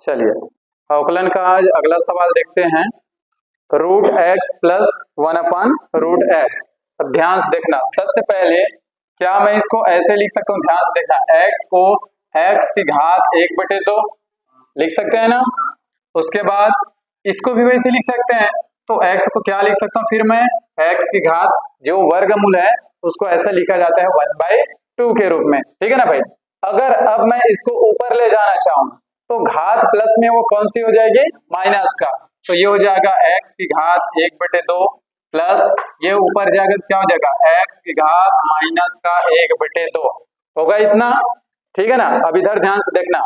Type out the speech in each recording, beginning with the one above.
चलिए अवकलन का आज अगला सवाल देखते हैं। Root x plus 1/√x। अब ध्यान से देखना, सबसे पहले क्या मैं इसको ऐसे लिख सकता हूँ? ध्यान से देखना, x को x की घात 1/2 लिख सकते हैं ना। उसके बाद इसको भी वैसे लिख सकते हैं, तो x को क्या लिख सकता हूँ फिर मैं? x की घात जो वर्गमूल है उसको ऐसा लिखा जाता है 1/2 के रूप में, ठीक है ना भाई। अगर अब मैं इसको ऊपर ले जाना चाहूँ तो घात प्लस में वो कौन सी हो जाएगी? माइनस का। तो ये हो जाएगा x की घात 1/2 प्लस ये ऊपर जाएगा क्या हो जाएगा? x की घात माइनस का 1/2 होगा इतना, ठीक है ना। अब इधर ध्यान से देखना,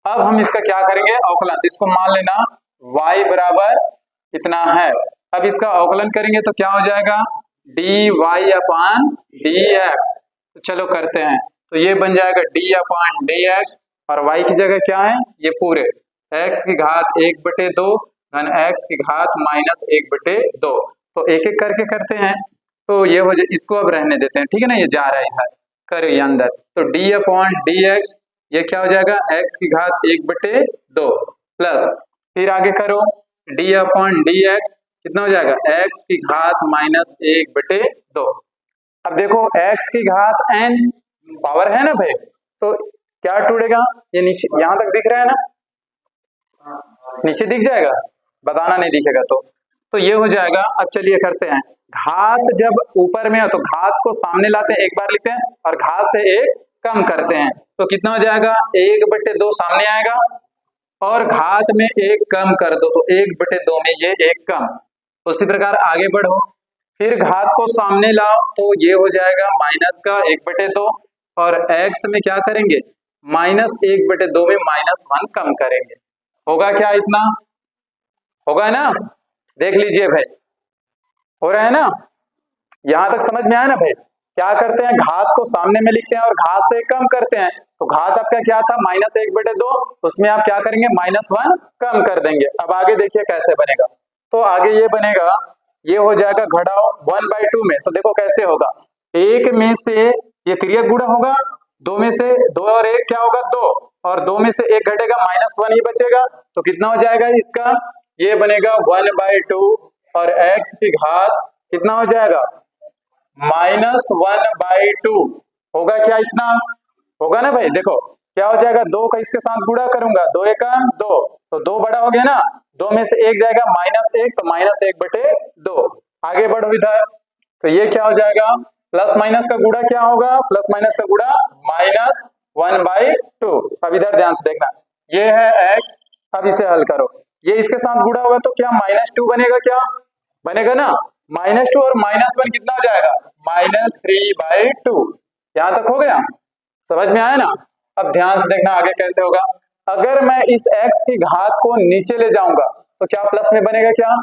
अब हम इसका क्या करेंगे? अवकलन। इसको मान लेना y बराबर कितना है। अब इसका अवकलन करेंगे तो क्या हो जाएगा? dy/dx। तो चलो करते हैं, तो ये बन जाएगा d/dx और y की जगह क्या है? ये पूरे x की घात 1/2 धन x की घात माइनस 1/2। तो एक एक करके करते हैं, तो ये हो जाए, इसको अब रहने देते हैं, ठीक है ना। ये जा रहा है इधर, करो ये अंदर, तो d/dx ये क्या हो जाएगा? x की घात 1/2 प्लस फिर आगे करो d/dx कितना हो जाएगा? x की घात माइनस 1/2। अब देखो x की घात n पावर है ना भाई, तो क्या टूटेगा? ये नीचे यहां तक दिख रहा है ना, नीचे दिख जाएगा, बताना नहीं दिखेगा तो ये हो जाएगा। अब चलिए करते हैं, घात जब ऊपर में है तो घात को सामने लाते हैं, एक बार लिखते हैं और घात से एक कम करते हैं, तो कितना हो जाएगा? 1/2 सामने आएगा और घात में एक कम कर दो तो 1/2 में ये एक कम। उसी प्रकार आगे बढ़ो, फिर घात को सामने लाओ तो ये हो जाएगा माइनस का 1/2 और x में क्या करेंगे? माइनस 1/2 में -1 कम करेंगे। होगा क्या इतना? होगा ना, देख लीजिए भाई, हो रहा है ना। यहां तक समझ में आया ना भाई। क्या करते हैं? घात को सामने में लिखते हैं और घात से कम करते हैं, तो घात आपका क्या था? -1/2, उसमें आप क्या करेंगे? -1 कम कर देंगे। अब आगे देखिए कैसे बनेगा, तो आगे ये बनेगा, ये हो जाएगा घटाओ 1/2 में, तो देखो कैसे होगा। एक में से ये तिर्यक गुणा होगा, दो में से 2 और 1 क्या होगा? 2, और 2 में से 1 घटेगा, -1 ही बचेगा, तो कितना हो जाएगा इसका? ये बनेगा 1/2 और x की घात कितना हो जाएगा? -1/2 होगा क्या इतना? होगा ना भाई। देखो क्या हो जाएगा, 2 का इसके साथ गुणा करूंगा, 2 एकम 2, तो 2 बड़ा हो गया ना, 2 में से 1 जाएगा -1, तो -1/2। आगे बढ़ो इधर, तो ये क्या हो जाएगा? प्लस माइनस का गुणा क्या होगा? प्लस माइनस का गुणा -1/2। अब इधर ध्यान से देखना, ये है x, अब इसे हल करो, ये इसके साथ गुणा होगा तो क्या -2 बनेगा? क्या बनेगा ना, -2 और -1 कितना हो जाएगा? -3/2। यहां तक हो गया, समझ में आया ना। अब ध्यान से देखना आगे कैसे होगा। अगर मैं इस x की घात को नीचे ले जाऊंगा तो क्या प्लस में बनेगा? क्या,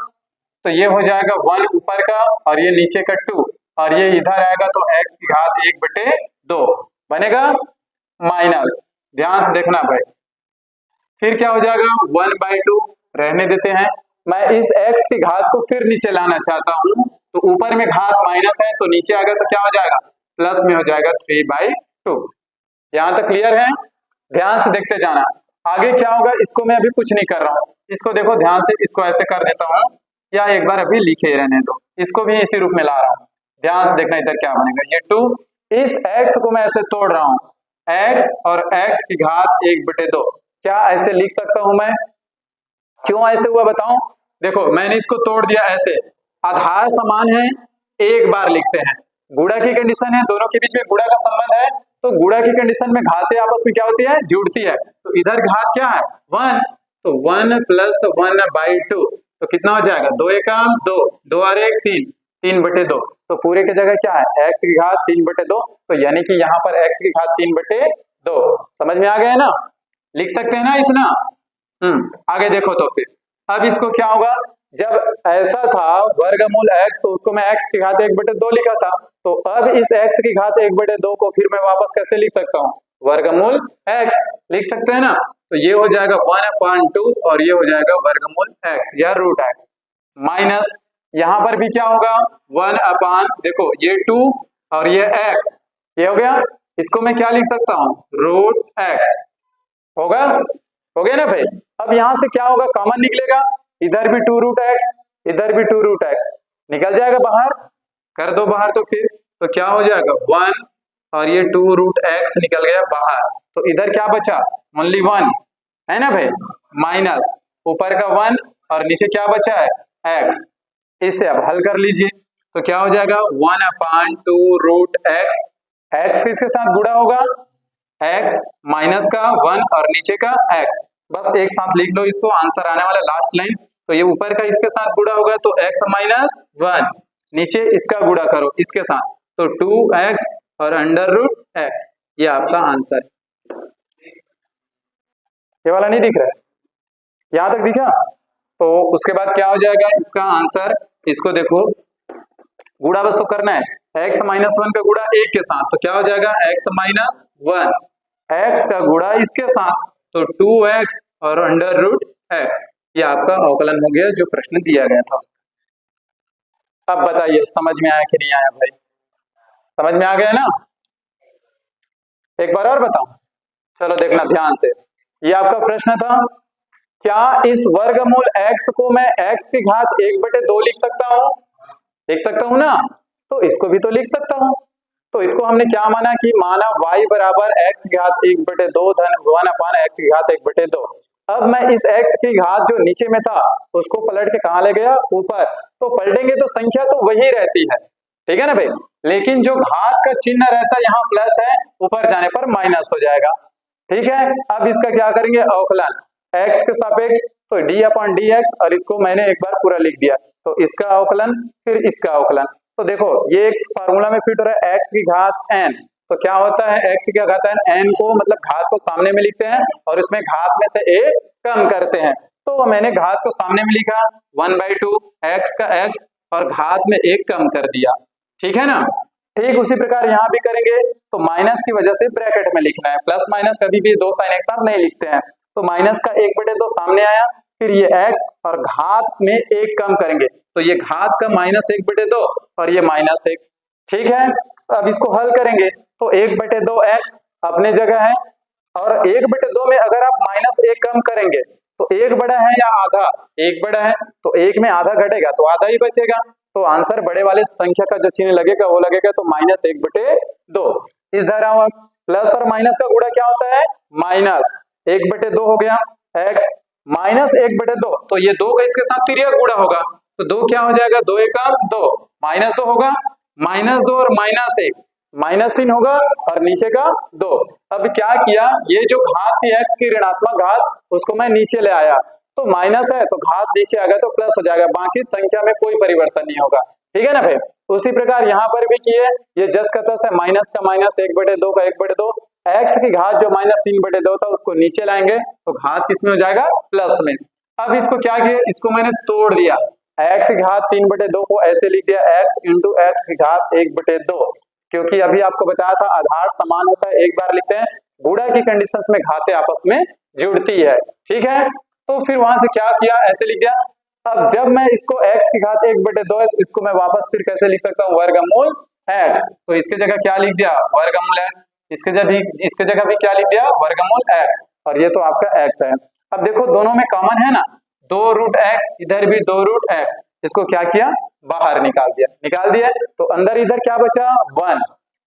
तो ये हो जाएगा 1 ऊपर का और ये नीचे का 2 और ये इधर आएगा, तो x की घात 1/2 बनेगा माइनस। ध्यान से देखना भाई, फिर क्या हो जाएगा? 1/2 रहने देते हैं। मैं इस x की घात को फिर नीचे लाना चाहता हूं, तो ऊपर में घात माइनस है तो नीचे आएगा तो क्या हो जाएगा? प्लस में हो जाएगा 3/2। यहां तक क्लियर है? ध्यान से देखते जाना, आगे क्या होगा इसको मैं अभी कुछ नहीं कर रहा हूं, इसको देखो ध्यान से, इसको ऐसे कर देता हूं, या एक बार अभी लिखे रहने दो, इसको भी इसी रूप में ला रहा हूं। ध्यान से देखना इधर क्या बनेगा, ये 2, इस x को मैं ऐसे तोड़ रहा हूं, x और x की घात 1/2, क्या ऐसे लिख सकता हूं मैं? क्यों ऐसे हुआ बताऊं? देखो मैंने इसको तोड़ दिया ऐसे, आधार समान है, एक बार लिखते हैं, गुणा की कंडीशन है, दोनों के बीच में गुणा का संबंध है, तो गुणा की कंडीशन में घातें आपस में क्या होती है? जुड़ती है। तो इधर घात क्या है? 1, तो 1 + 1/2, तो कितना हो जाएगा? 2 एकम 2, 2 और 1 3, 3/2, तो पूरे की जगह क्या है? x की घात 3/2, तो यानी कि यहाँ पर x की घात 3/2। समझ में आ गया ना, लिख सकते हैं ना इतना। आगे देखो तो फिर अब इसको क्या होगा, जब ऐसा था वर्गमूल x, तो उसको मैं x की घात 1/2 लिखा था, तो अब इस x की घात 1/2 को फिर मैं वापस कैसे लिख सकता हूँ? वर्गमूल x लिख सकते हैं ना, तो ये हो जाएगा 1/2 और ये हो जाएगा वर्गमूल x या रूट x, माइनस यहाँ पर भी क्या होगा? 1/, देखो ये 2 और ये x, ये हो गया, इसको मैं क्या लिख सकता हूँ? रूट x होगा। हो गया ना भाई। अब यहाँ से क्या होगा, कॉमन निकलेगा, इधर भी 2 रूट एक्स, इधर भी 2 रूट एक्स निकल जाएगा बाहर, कर दो बाहर तो फिर तो क्या हो जाएगा 1 और ये 2 रूट एक्स निकल गया बाहर, तो इधर क्या बचा ओनली 1 है ना भाई, माइनस ऊपर का 1 और नीचे क्या बचा है एक्स। इसे अब हल कर लीजिए तो क्या हो जाएगा 1/2 रूट एक्स, एक्स किसके साथ गुणा होगा एक्स माइनस का 1 और नीचे का एक्स, बस एक साथ लिख लो इसको, आंसर आने वाला लास्ट लाइन। तो ये ऊपर का इसके साथ गुणा होगा तो x माइनस 1, नीचे इसका गुणा करो इसके साथ तो 2x और अंडर रूट एक्स, ये आपका आंसर है। ये वाला नहीं दिख रहा है, यहां तक दिखा? तो उसके बाद क्या हो जाएगा इसका आंसर, इसको देखो गुणा बस तो करना है, x माइनस 1 का गुणा 1 के साथ तो क्या हो जाएगा x माइनस 1, x का गुणा इसके साथ तो 2x और अंडर रूट x, ये आपका अवकलन हो गया जो प्रश्न दिया गया था। अब बताइए समझ में आया कि नहीं आया भाई, समझ में आ गया ना? एक बार और बताऊं, चलो देखना ध्यान से, ये आपका प्रश्न था, क्या इस वर्गमूल x को मैं x की घात 1/2 लिख सकता हूं? लिख सकता हूं ना, तो इसको भी तो लिख सकता हूं। तो इसको हमने क्या माना कि माना y बराबर x की घात 1/2 धन 1/x की घात 1/2। अब मैं इस x की घात जो नीचे में था उसको पलट के कहां ले गया ऊपर, तो पलटेंगे तो संख्या तो वही रहती है, ठीक है ना भाई, लेकिन जो घात का चिन्ह रहता है यहाँ प्लस है, ऊपर जाने पर माइनस हो जाएगा, ठीक है। अब इसका क्या करेंगे अवकलन x के सापेक्ष, तो d/dx, और इसको मैंने एक बार पूरा लिख दिया, तो इसका अवकलन फिर इसका अवकलन। तो देखो ये एक फार्मूला में फिट हो रहा है x की घात n, तो क्या होता है x की घात n को मतलब घात को सामने में लिखते हैं और उसमें घात में से एक कम करते हैं, तो मैंने घात को सामने में लिखा 1/2 x का x और घात में एक कम कर दिया, ठीक है ना। ठीक उसी प्रकार यहाँ भी करेंगे, तो माइनस की वजह से ब्रैकेट में लिखना है, प्लस माइनस कभी भी दो साइन एक साथ नहीं लिखते हैं, तो माइनस का 1/2 सामने आया, फिर ये x और घात में एक कम करेंगे, तो ये घात का -1/2 और ये -1, ठीक है। अब इसको हल करेंगे तो 1/2 x अपने जगह है, और 1/2 में अगर आप -1 कम करेंगे तो एक बड़ा है या आधा, एक बड़ा है तो एक में आधा घटेगा तो आधा ही बचेगा, तो आंसर बड़े वाले संख्या का जो चिन्ह लगेगा वो लगेगा, तो -1/2। इस धारा प्लस और माइनस का गुणा क्या होता है -1/2 हो गया x -1/2, तो ये 2 का इसके साथ तिर्यक गुणा होगा, तो 2 क्या हो जाएगा 2 × 2 -2 होगा, -2 और -1 -3 होगा और नीचे का 2। अब क्या किया, ये जो घात थी x की ऋणात्मक घात उसको मैं नीचे ले आया, तो माइनस है तो घात नीचे आ गया तो प्लस हो जाएगा, बाकी संख्या में कोई परिवर्तन नहीं होगा, ठीक है ना भाई। उसी प्रकार यहाँ पर भी किए, ये जस का तस है, माइनस का माइनस 1/2 का 1/2, x की घात जो -3/2 था उसको नीचे लाएंगे तो घात किसमें हो जाएगा प्लस में। अब इसको क्या किया, इसको मैंने तोड़ दिया, x की घात 3/2 को ऐसे लिख दिया x × x की घात 1/2, क्योंकि अभी आपको बताया था आधार समान होता है, एक बार लिखते हैं, गुणा की कंडीशंस में घातें आपस में जुड़ती है, ठीक है। तो फिर वहां से क्या किया, ऐसे लिख दिया। अब जब मैं इसको x की घात 1/2 है, इसको मैं वापस फिर कैसे लिख सकता हूँ वर्गमूल x, तो इसके जगह क्या लिख दिया वर्गमूल x, इसके जगह भी क्या लिख दिया वर्गमूल x, और ये तो आपका x है। अब देखो दोनों में कॉमन है ना, 2 रूट x, इधर भी 2 रूट x, इसको क्या किया बाहर निकाल दिया, तो अंदर इधर क्या बचा 1,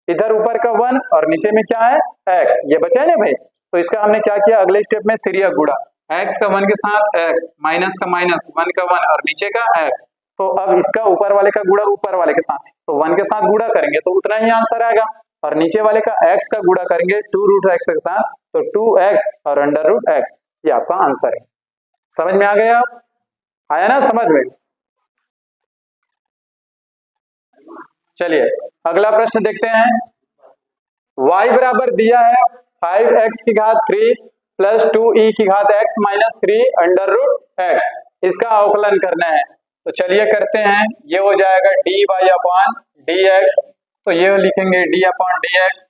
इधर ऊपर का 1 और नीचे में क्या है x, ये बचा है ना भाई। तो इसका हमने क्या किया अगले स्टेप में तिर्यक गुणा, x का 1 के साथ x, माइनस का माइनस 1 का 1 और नीचे का x, तो अब इसका ऊपर वाले का गुणा ऊपर वाले के साथ, तो 1 के साथ गुणा करेंगे तो उतना ही आंसर आएगा, और नीचे वाले का x का गुणा करेंगे 2 रूट x के साथ, तो 2x और अंडर रूट x, ये आपका आंसर है। समझ में आ गया, आया ना समझ में। चलिए अगला प्रश्न देखते हैं, y बराबर दिया है 5x की घात 3 प्लस 2e की घात x minus 3 under root x, इसका अवकलन करना है, तो चलिए करते हैं। ये हो जाएगा dy/dx, तो ये लिखेंगे d/dx,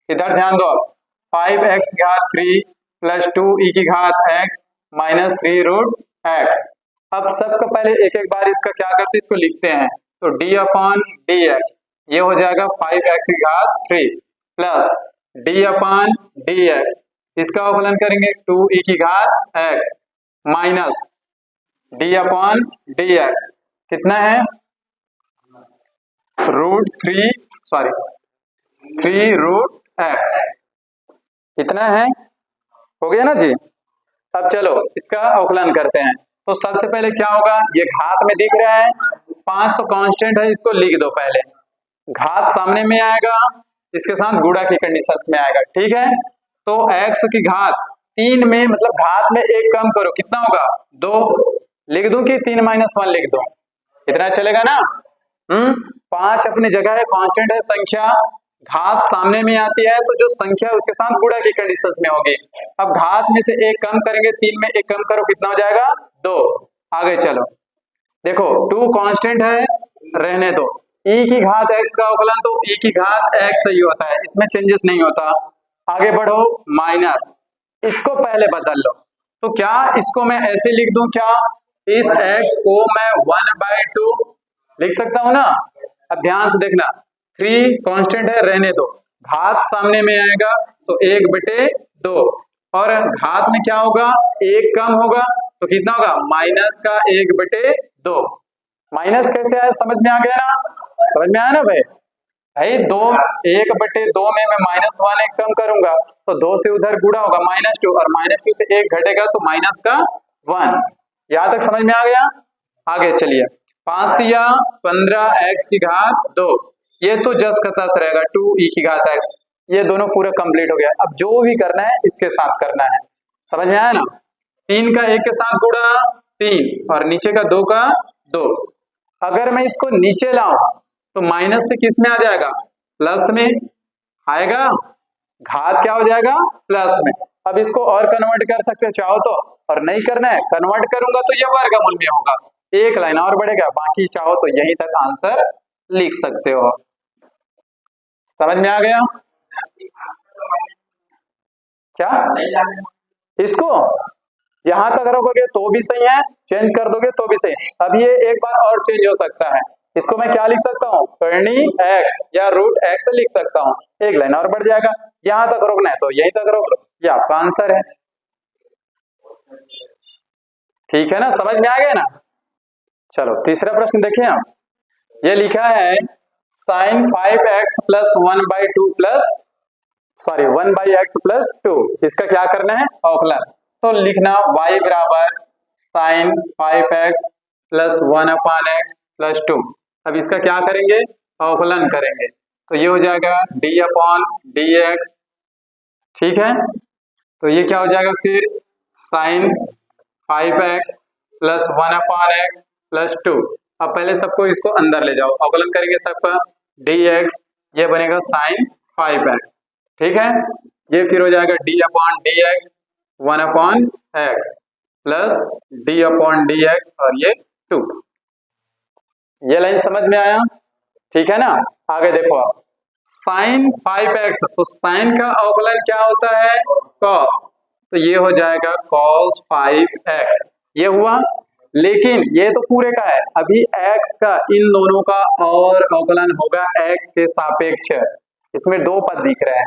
इधर ध्यान दो, 5x की घात 3 प्लस 2e की घात x माइनस 3 रूट x। अब सबका पहले एक एक बार इसका क्या करते हैं, इसको लिखते हैं, तो d/dx ये हो जाएगा 5x की घात 3 प्लस d/dx इसका अवकलन करेंगे 2e की घात x minus d upon D x कितना है थ्री रूट एक्स कितना है, हो गया ना जी। अब चलो इसका अवकलन करते हैं। तो सबसे पहले क्या होगा, ये घात में दिख रहा है 5 तो कांस्टेंट है, इसको लिख दो पहले। घात सामने में आएगा, इसके साथ गुणा की कंडीशंस में आएगा, ठीक है। तो x की घात 3 में मतलब घात में एक कम करो, कितना होगा 2, लिख दूं कि 3 - 1 लिख दो, इतना चलेगा ना। 5 अपनी जगह है, कांस्टेंट है संख्या, घात सामने में आती है तो जो संख्या है उसके साथ गुणा की कंडीशन में होगी। अब घात में से एक कम करेंगे, 3 में एक कम करो, कितना हो जाएगा 2। आगे चलो देखो 2 कांस्टेंट है, रहने दो। e की घात x का अवकलन तो e की घात x ही होता है, इसमें चेंजेस नहीं होता। आगे बढ़ो माइनस, इसको पहले बदल लो। तो क्या इसको मैं ऐसे लिख दूं, क्या इस x को मैं 1/2 लिख सकता हूं ना। अब ध्यान से देखना, 3 कांस्टेंट है, रहने दो, घात सामने में आएगा तो 1/2 और घात में क्या होगा, एक कम होगा तो कितना होगा माइनस का 1/2। माइनस कैसे आया, समझ में आ गया ना, समझ में आया ना भाई। 1/2 में मैं -1 एक कम करूंगा तो 2 से उधर गुणा होगा -2 और -2 से 1 घटेगा तो माइनस का 1। यहां तक समझ में आ गया। आगे चलिए 5 तिया 15 x की घात 2, ये तो जस्ट का तस रहेगा 2e की घात x, ये दोनों पूरा कंप्लीट हो गया। अब जो भी करना है इसके साथ करना है, समझ में आया ना। 3 का 1 के साथ गुणा 3 और नीचे का 2 का 2। अगर मैं इसको नीचे लाऊं तो माइनस से किस में आ जाएगा, प्लस में आएगा, घात क्या हो जाएगा प्लस में। अब इसको और कन्वर्ट कर सकते हो चाहो तो, और नहीं करना है कन्वर्ट करूंगा तो ये वर्गमूल में होगा, एक लाइन और बढ़ेगा, बाकी चाहो तो यहीं तक आंसर लिख सकते हो। समझ में आ गया क्या, इसको यहां तक रखोगे तो भी सही है, चेंज कर दोगे तो भी सही। अब ये एक बार और चेंज हो सकता है, इसको मैं क्या लिख सकता हूँ, करनी x या रूट x लिख सकता हूँ, एक लाइन और बढ़ जाएगा। यहां तक रोकना है तो यहीं तक रोक लो, ये आपका आंसर है। ठीक है ना, समझ में आ गया ना। चलो तीसरा प्रश्न देखिए हम, ये लिखा है sin 5x plus 1/2 plus 1/x plus 2, इसका क्या करना है अवकलन। तो लिखना y बराबर sin 5x plus 1/x plus 2। अब इसका क्या करेंगे अवकलन करेंगे, तो ये हो जाएगा d अपॉन dx, ठीक है। तो ये क्या हो जाएगा फिर sin 5x plus 1/x plus 2। अब पहले सबको इसको अंदर ले जाओ, अवकलन करेंगे सबका dx, ये बनेगा sin 5x, ठीक है। ये फिर हो जाएगा d upon dx 1/x plus d upon dx और ये 2। ये लाइन समझ में आया, ठीक है ना। आगे देखो आप sin 5x, तो sin का अवकलन क्या होता है cos, तो ये हो जाएगा cos 5x, ये हुआ। लेकिन ये तो पूरे का है, अभी x का इन दोनों का और अवकलन होगा x के सापेक्ष, इसमें 2 पद दिख रहे हैं,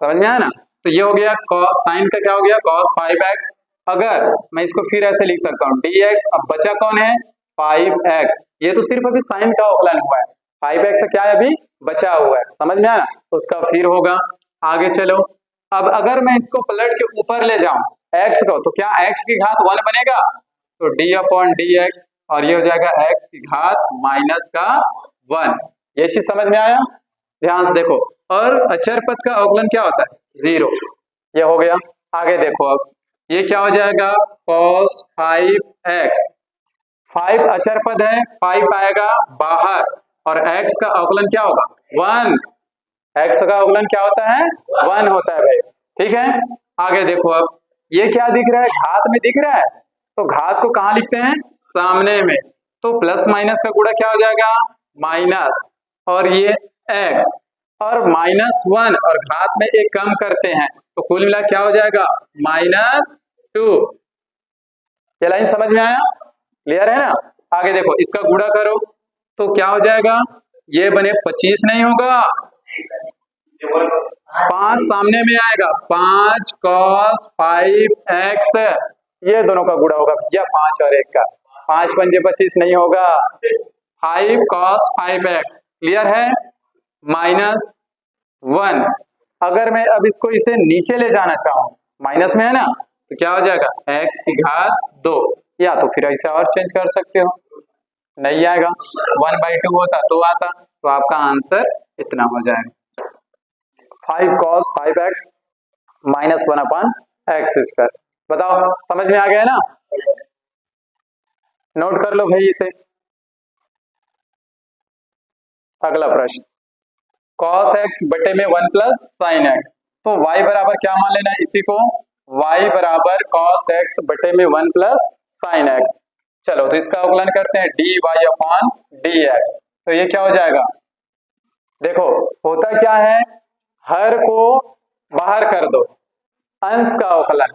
समझ में आया ना। तो ये हो गया sin का क्या हो गया cos 5x। अगर मैं इसको फिर ऐसे लिख सकता हूँ dx, अब बचा कौन है 5x, ये तो सिर्फ अभी sin का अवकलन हुआ है, 5x क्या है अभी बचा हुआ है, समझ में आया, उसका फिर होगा। आगे चलो, अब अगर मैं इसको पलट के ऊपर ले जाऊं x को, तो क्या x की घात 1 बनेगा, तो d अपॉन dx और ये हो जाएगा x की घात माइनस का 1। ये चीज समझ में आया, ध्यान से देखो। और अचर पद का अवकलन क्या होता है 0, ये हो गया। आगे देखो अब ये क्या हो जाएगा cos 5x, 5 अचर पद है, 5 आएगा बाहर और x का अवकलन क्या होगा 1, x का अवकलन क्या होता है 1 होता है भाई, ठीक है। आगे देखो अब ये क्या दिख रहा है, घात में दिख रहा है, तो घात को कहाँ लिखते हैं सामने में, तो प्लस माइनस का गुणा क्या हो जाएगा माइनस और ये x और -1 और घात में एक कम करते हैं तो कुल मिला क्या हो जाएगा -2। ये लाइन समझ में आया, क्लियर है ना। आगे देखो इसका गुणा करो तो क्या हो जाएगा, ये बने 25 नहीं होगा, 5 सामने में आएगा, 5 cos 5x, ये दोनों का गुणा होगा भैया 5 और 1 का, 5 पंजे 25 नहीं होगा, 5 cos 5x, क्लियर है, -1। अगर मैं अब इसको इसे नीचे ले जाना चाहूं, माइनस में है ना, तो क्या हो जाएगा x की घात 2, या तो फिर ऐसे और चेंज कर सकते हो, नहीं आएगा, 1/2 होता तो आता, तो आपका आंसर इतना हो जाएगा, 5 cos 5x -1/x²। बताओ समझ में आ गया ना, नोट कर लो भाई इसे। अगला प्रश्न, cos x बटे में 1 प्लस साइन एक्स, तो y बराबर क्या मान लेना है इसी को, y बराबर cos x बटे में 1 प्लस साइन एक्स। चलो तो इसका अवकलन करते हैं, dy/dx, तो ये क्या हो जाएगा, देखो होता क्या है, हर को बाहर कर दो, अंश का अवकलन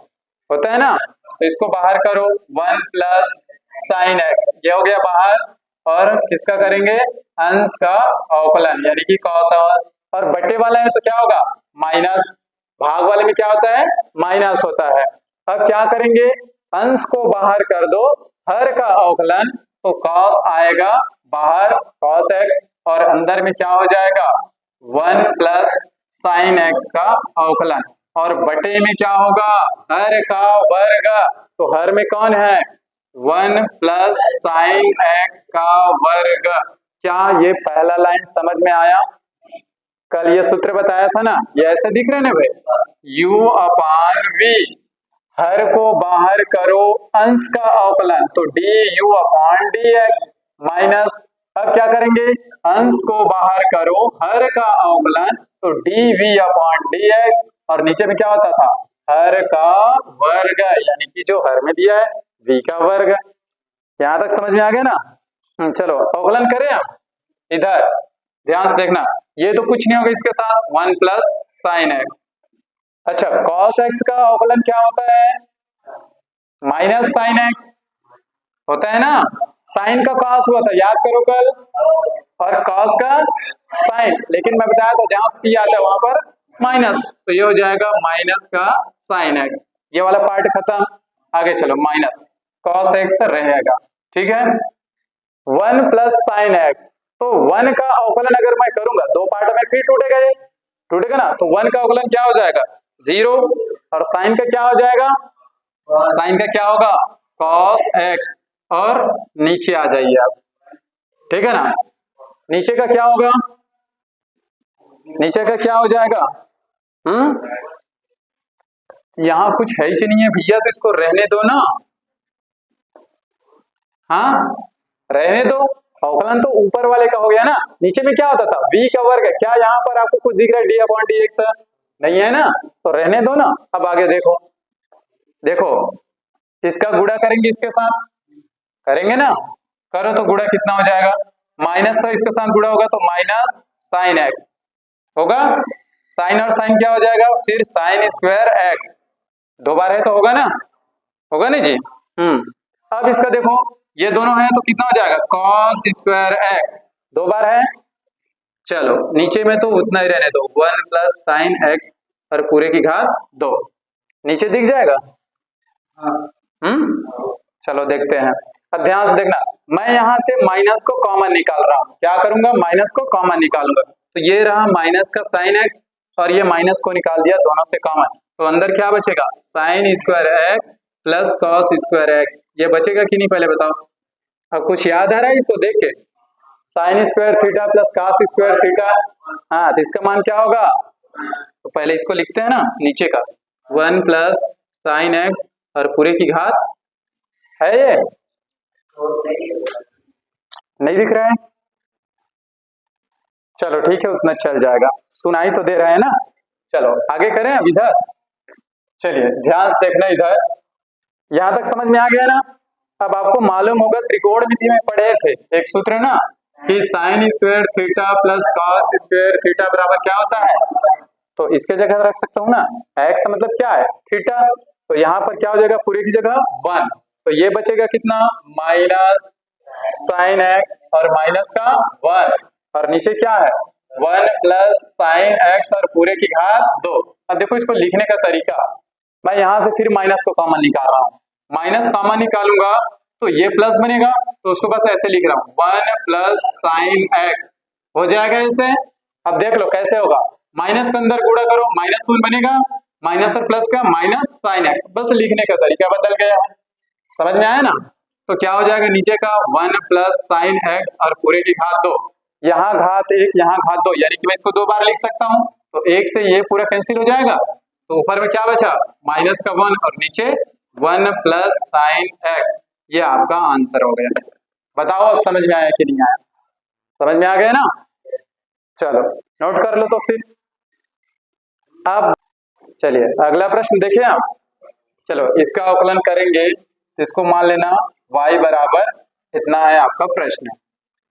होता है ना, तो इसको बाहर करो, 1 प्लस साइन एक्स, ये हो गया बाहर, और किसका करेंगे, अंश का अवकलन यानी कि cos, और बटे वाला है तो क्या होगा माइनस, भाग वाले में क्या होता है माइनस होता है। अब क्या करेंगे, अंश को बाहर कर दो, हर का अवकलन, तो cos आएगा बाहर cos x, और अंदर में क्या हो जाएगा 1 प्लस साइन एक्स का अवकलन, और बटे में क्या होगा हर का वर्ग, तो हर में कौन है 1 प्लस साइन एक्स का वर्ग। क्या ये पहला लाइन समझ में आया, कल ये सूत्र बताया था ना, ये ऐसे दिख रहे ना भाई, u/v, हर को बाहर करो अंश का अवकलन, तो du/dx माइनस, अब क्या करेंगे अंश को बाहर करो हर का अवकलन, तो dv/dx, और नीचे में क्या होता था हर का वर्ग, यानी कि जो हर में दिया है v का वर्ग। यहां तक समझ में आ गया ना। चलो अवकलन करें हम, इधर ध्यान से देखना, ये तो कुछ नहीं होगा इसके साथ, 1 प्लस साइन एक्स। अच्छा cos x का अवकलन क्या होता है माइनस साइन एक्स होता है ना, साइन का cos हुआ था याद करो कल, और cos का साइन, लेकिन मैं बताया था जहां c आता है वहां पर माइनस, तो ये हो जाएगा माइनस का साइन एक्स, ये वाला पार्ट खत्म, आगे चलो माइनस cos x रहेगा, ठीक है, 1 प्लस साइन एक्स, तो 1 का अवकलन अगर मैं करूंगा दो पार्ट में फिर टूटेगा ना, तो 1 का अवकलन क्या हो जाएगा 0, और साइन का क्या हो जाएगा, साइन का क्या होगा cos x, और नीचे आ जाइए आप, ठीक है ना, नीचे का क्या होगा, नीचे का क्या हो जाएगा, यहां कुछ है ही नहीं है भैया, तो इसको रहने दो ना, हाँ रहने दो, अवकलन तो ऊपर वाले का हो गया ना, नीचे में क्या होता था v का वर्ग, क्या यहाँ पर आपको कुछ दिख रहा है d/dx नहीं है ना, तो रहने दो ना। अब आगे देखो, देखो इसका गुणा करेंगे इसके साथ, करेंगे ना, करो तो गुणा कितना हो जाएगा, माइनस, तो इसके साथ गुणा होगा तो माइनस साइन एक्स होगा, साइन और साइन क्या हो जाएगा फिर साइन स्क्वायर एक्स, दो बार है तो होगा ना, होगा नहीं जी। अब इसका देखो ये दोनों है तो कितना हो जाएगा cos स्क्वायर एक्स, दो बार है, चलो नीचे में तो उतना ही रहने दो, 1 प्लस साइन एक्स और पूरे की घात 2, नीचे दिख जाएगा। चलो देखते हैं, अब ध्यान से देखना, मैं यहाँ से माइनस को कॉमन निकाल रहा हूँ, क्या करूंगा माइनस को कॉमन निकालूंगा, तो ये रहा माइनस का साइन एक्स, और ये माइनस को निकाल दिया दोनों से कॉमन, तो अंदर क्या बचेगा sine square x plus cos square x, ये बचेगा कि नहीं पहले बताओ, अब कुछ याद आ रहा है इसको देख के, sine square theta plus cos square theta, हाँ तो इसका मान क्या होगा, तो पहले इसको लिखते हैं ना नीचे का 1 प्लस साइन एक्स और पूरे की घात है, ये नहीं दिख रहा है, चलो ठीक है उतना चल जाएगा, सुनाई तो दे रहे हैं ना। चलो आगे करें अब इधर, चलिए ध्यान से देखना इधर, यहां तक समझ में आ गया ना। अब आपको मालूम होगा त्रिकोणमिति में पढ़े थे एक सूत्र ना, कि sine square theta plus cos square theta बराबर क्या होता है, तो इसके जगह रख सकता हूँ ना, एक्स मतलब क्या है थीटा, तो यहाँ पर क्या हो जाएगा पूरे की जगह 1, तो ये बचेगा कितना माइनस साइन एक्स और माइनस का 1, और नीचे क्या है 1 प्लस साइन एक्स और पूरे की घात 2। अब देखो इसको लिखने का तरीका, मैं यहाँ से फिर माइनस को कॉमन निकाल रहा हूँ। माइनस कॉमन निकालूंगा तो ये प्लस बनेगा, तो उसको बस ऐसे लिख रहा हूँ 1 प्लस साइन एक्स हो जाएगा ऐसे। अब देख लो कैसे होगा, माइनस के अंदर गुणा करो माइनस 1 बनेगा, माइनस और प्लस का माइनस साइन एक्स, बस लिखने का तरीका बदल गया है। समझ में आया ना? तो क्या हो जाएगा नीचे का 1 प्लस साइन एक्स और पूरे की घात 2, यहाँ घात 1 यहाँ घात 2, यानी कि मैं इसको 2 बार लिख सकता हूँ। तो 1 से ये पूरा कैंसिल हो जाएगा, तो ऊपर में क्या बचा माइनस का 1 और नीचे 1 प्लस साइन एक्स। ये आपका आंसर हो गया। बताओ अब समझ में आया कि नहीं आया? समझ में आ गया ना? चलो नोट कर लो तो फिर। अब चलिए अगला प्रश्न देखिए आप। चलो इसका अवकलन करेंगे, तो इसको मान लेना y बराबर इतना है आपका प्रश्न।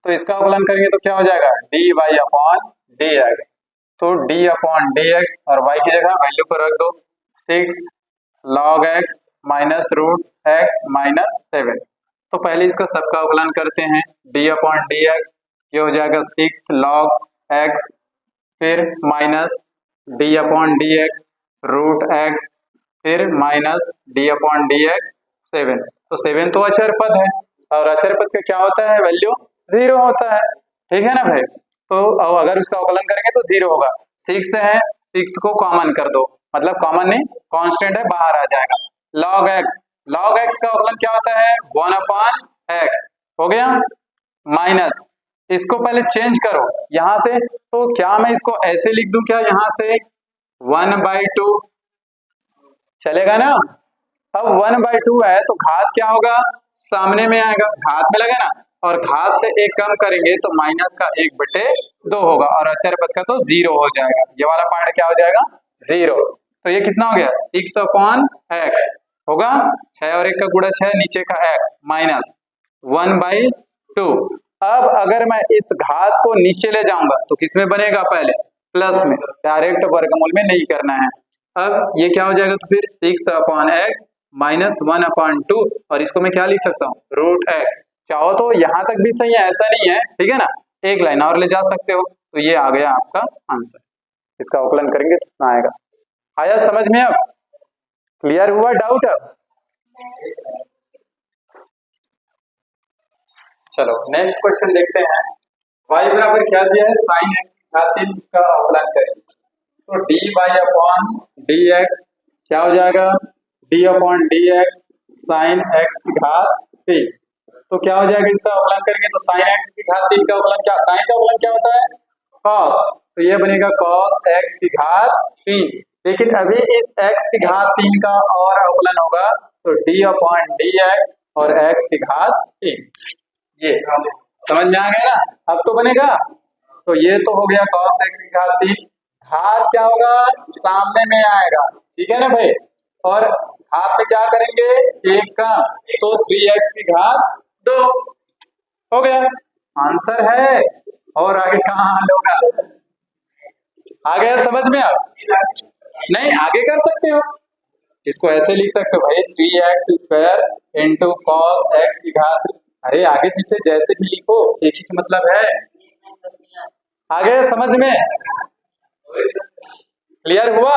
तो इसका अवकलन करेंगे तो क्या हो जाएगा dy अपॉन dx। तो d अपॉन dx और y की जगह वैल्यू को रख दो 6 log x minus root x minus 7। तो पहले इसका सबका अवकलन करते हैं, d अपॉन dx ये हो जाएगा 6 log x, फिर minus d upon dx root x, फिर माइनस d अपॉन dx 7। तो 7 तो अचर पद है और अचर पद का क्या होता है वैल्यू 0 होता है, ठीक है ना भाई? तो अब अगर उसका अवकलन करेंगे तो 0 होगा। 6 है 6 को कॉमन कर दो, मतलब कॉमन नहीं कांस्टेंट है बाहर आ जाएगा। log x का अवकलन क्या होता है 1 अपॉन x हो गया, माइनस इसको पहले चेंज करो यहाँ से, तो क्या मैं इसको ऐसे लिख दूं क्या यहाँ से 1/2 चलेगा ना? अब 1/2 है तो घात क्या होगा सामने में आएगा, घात में लगे ना, और घात से एक कम करेंगे तो माइनस का 1/2 होगा और अचर पद का तो 0 हो जाएगा। ये वाला पार्ट क्या हो जाएगा 0। तो ये कितना हो गया 6 अपॉन एक्स होगा, 6 और 1 का गुणा 6 नीचे का x माइनस 1/2। अब अगर मैं इस घात को नीचे ले जाऊंगा तो किसमें बनेगा पहले प्लस में, डायरेक्ट वर्गमूल में नहीं करना है। अब ये क्या हो जाएगा तो फिर 6 अपॉन एक्स माइनस 1/2 और इसको मैं क्या लिख सकता हूँ रूट एक्स। चाहो तो यहाँ तक भी सही है, ऐसा नहीं है, ठीक है ना, एक लाइन और ले जा सकते हो। तो ये आ गया आपका आंसर, इसका अवकलन करेंगे तो कितना आएगा। आया समझ में? अब क्लियर हुआ डाउट? अब चलो नेक्स्ट क्वेश्चन देखते हैं। y बराबर क्या दिया है साइन एक्स की घात 3 का अवकलन करेंगे, तो dy अपॉन dx क्या हो जाएगा d upon dx sine x की घात 3। तो क्या हो जाएगा इसका अवकलन करेंगे तो साइन एक्स की घात 3 का अवकलन क्या, साइन का अवकलन क्या होता है cos, तो ये बनेगा cos x की घात 3। लेकिन अभी इस x की घात 3 का और अवकलन होगा तो d अपॉन dx और x की घात 3। ये समझ में आ गया ना? अब तो बनेगा, तो ये तो हो गया cos x की घात 3, घात क्या होगा सामने में आएगा, ठीक है ना भाई, और घात में क्या करेंगे एक का, तो 3x की घात 2 हो गया, आंसर है। और आगे कहाँ हल होगा? आ गया समझ में? अब नहीं आगे कर सकते हो, इसको ऐसे लिख सकते हो भाई 3x² इंटू कॉस एक्स की घात, अरे आगे पीछे जैसे भी लिखो एक ही मतलब है। आगे समझ में? क्लियर हुआ?